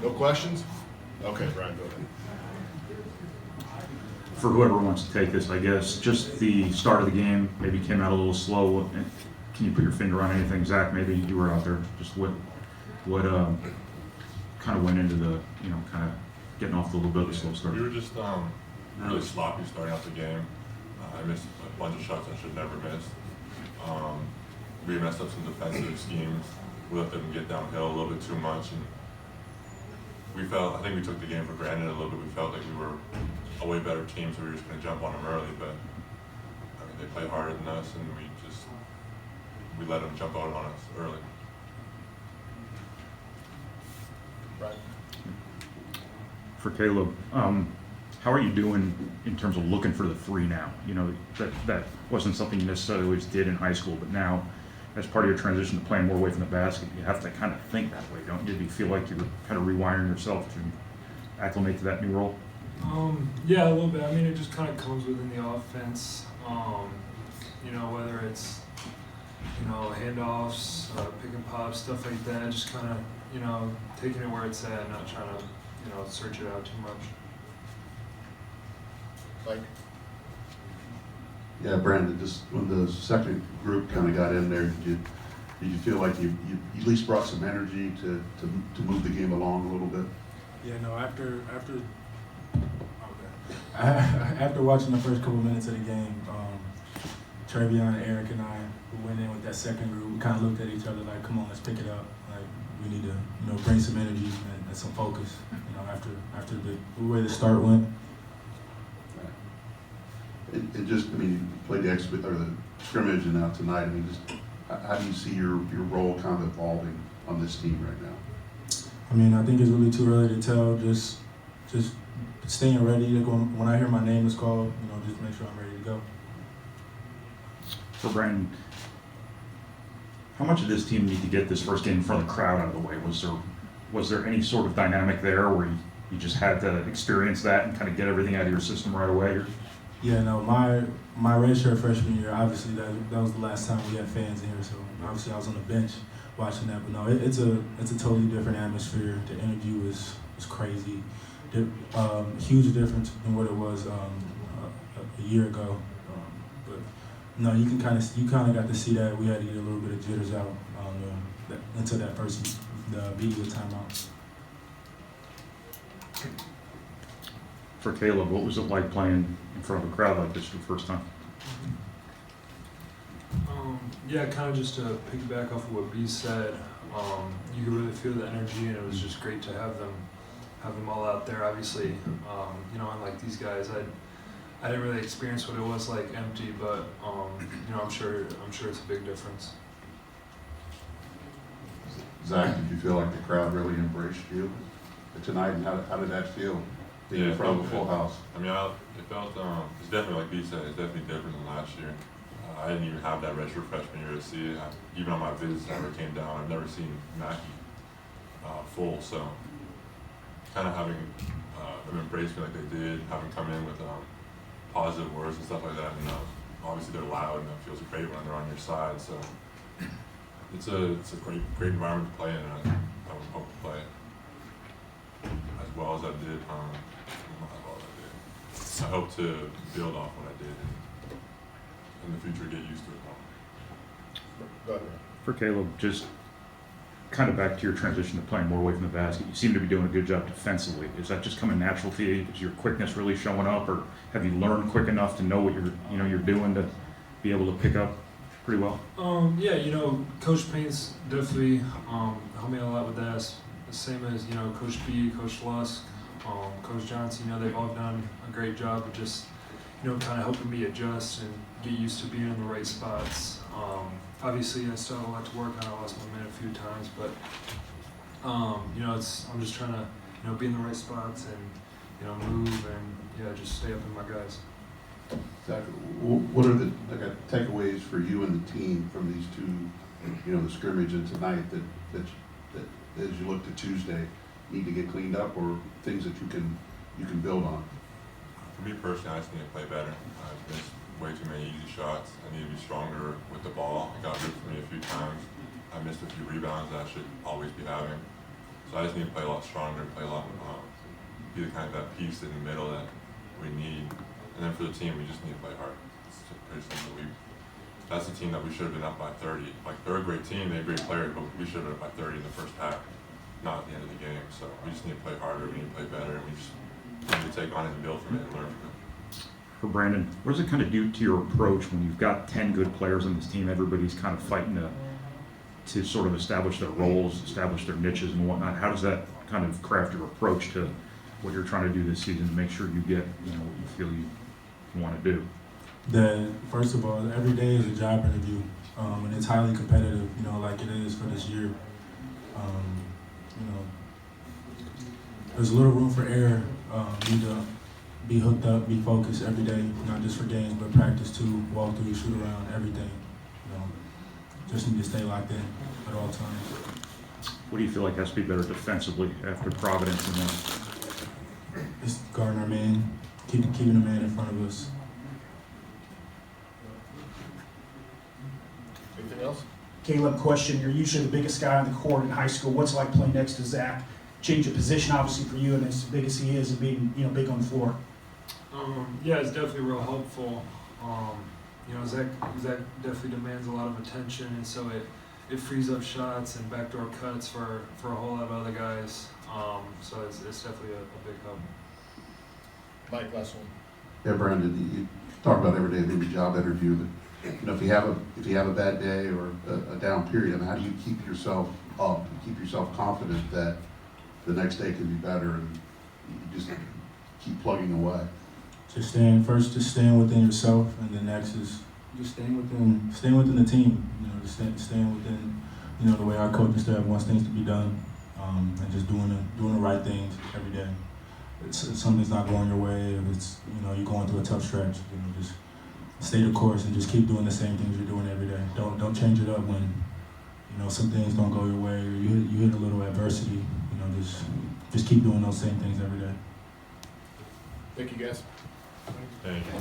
No questions? Okay, Brian, go ahead. For whoever wants to take this, I guess, just the start of the game maybe came out a little slow. Can you put your finger on anything, Zach? Maybe you were out there. Just what kind of went into the, kind of getting off to a little bit of a slow start? We were just really sloppy starting out the game. I missed a bunch of shots I should never miss. We messed up some defensive schemes. We let them get downhill a little bit too much, and I think we took the game for granted a little bit. We felt like we were a way better team, so we were just going to jump on them early. But I mean, they played harder than us, and we let them jump out on us early. Brian? For Caleb, how are you doing in terms of looking for the three now? That wasn't something you necessarily always did in high school, but now, as part of your transition to playing more away from the basket, you have to kind of think that way, don't you? Do you feel like you're kind of rewiring yourself to acclimate to that new role? Yeah, a little bit. I mean, it just kind of comes within the offense. Whether it's handoffs, pick and pop, stuff like that. Just kind of taking it where it's at, not trying to search it out too much. Mike? Yeah, Brandon, just when the second group kind of got in there, did you feel like you at least brought some energy to move the game along a little bit? Yeah, no, after watching the first couple minutes of the game, Trevion, Eric, and I, who went in with that second group, we kind of looked at each other like, come on, let's pick it up. Like, we need to, bring some energy and some focus, after the way the start went. And just, you played the scrimmage and now tonight. How do you see your role kind of evolving on this team right now? I think it's really too early to tell. Just staying ready to go. When I hear my name is called, just make sure I'm ready to go. For Brandon, how much did this team need to get this first game in front of the crowd out of the way? Was there any sort of dynamic there where you just had to experience that and kind of get everything out of your system right away? Yeah, no, my redshirt freshman year, obviously that was the last time we had fans in here, so obviously I was on the bench watching that. But no, it's a totally different atmosphere. The energy was crazy. Huge difference than what it was a year ago. But no, you kind of got to see that. We had to get a little bit of jitters out until that first video timeout. For Caleb, what was it like playing in front of a crowd like this for the first time? Yeah, kind of just to piggyback off of what B said, you could really feel the energy, and it was just great to have them all out there. Obviously, unlike these guys, I didn't really experience what it was like empty, but I'm sure it's a big difference. Zach, did you feel like the crowd really embraced you tonight, and how did that feel? Being in front of a full house. It felt, it's definitely, like B said, it's definitely different than last year. I didn't even have that redshirt freshman year to see it. Even on my visits, I never came down. I've never seen Mackey full, so kind of having them embrace me like they did, having come in with positive words and stuff like that, and obviously they're loud, and it feels great when they're on your side, so it's a great environment to play in, and I would hope to play as well as I did. I hope to build off what I did and in the future get used to it more. Go ahead. For Caleb, just kind of back to your transition to playing more away from the basket, you seem to be doing a good job defensively. Is that just coming natural to you? Is your quickness really showing up, or have you learned quick enough to know what you're doing to be able to pick up pretty well? Yeah, Coach Payne's definitely helped me a lot with that. The same as Coach B, Coach Lusk, Coach Johnson. They've all done a great job of just kind of helping me adjust and get used to being in the right spots. Obviously, I still have a lot to work on. I lost my man a few times, but I'm just trying to be in the right spots and move and just stay up in my guys. Zach, what are the takeaways for you and the team from these two, the scrimmage and tonight that as you look to Tuesday need to get cleaned up, or things that you can build on? For me personally, I just need to play better. I've missed way too many easy shots. I need to be stronger with the ball. It got ripped for me a few times. I missed a few rebounds that I should always be having. So I just need to play a lot stronger, play a lot, be the kind of that piece in the middle that we need. And then for the team, we just need to play hard. It's just pretty simple. That's the team that we should have been up by 30. Like, they're a great team, they have great players, but we should have been up by 30 in the first half, not at the end of the game. So we just need to play harder, we need to play better, and we just need to take on it and build from it and learn from it. For Brandon, what does it kind of do to your approach when you've got 10 good players on this team? Everybody's kind of fighting to sort of establish their roles, establish their niches and whatnot. How does that kind of craft your approach to what you're trying to do this season to make sure you get, what you feel you want to do? That first of all, every day is a job interview, and it's highly competitive, like it is for this year. There's a little room for error. Need to be hooked up, be focused every day, not just for games, but practice too, walk through, shoot around, everything. Just need to stay locked in at all times. What do you feel like has to be better defensively after Providence and then? Just guarding our man, keeping the man in front of us. Anything else? Caleb, question. You're usually the biggest guy on the court in high school. What's it like playing next to Zach? Change of position, obviously, for you, and as big as he is and being, big on the floor. Yeah, it's definitely real helpful. Zach definitely demands a lot of attention, and so it frees up shots and backdoor cuts for a whole lot of other guys. So it's definitely a big help. Mike, last one. Yeah, Brandon, you talk about every day being a job interview, but if you have a bad day or a down period, how do you keep yourself up, keep yourself confident that the next day can be better, and you just keep plugging away? Just staying within yourself, and the next is just staying within the team. Just staying within, the way our coaching staff wants things to be done, and just doing the right things every day. If something's not going your way, if it's you're going through a tough stretch, just stay the course and just keep doing the same things you're doing every day. Don't change it up when some things don't go your way, or you hit a little adversity. Just keep doing those same things every day. Thank you, guys. Thank you.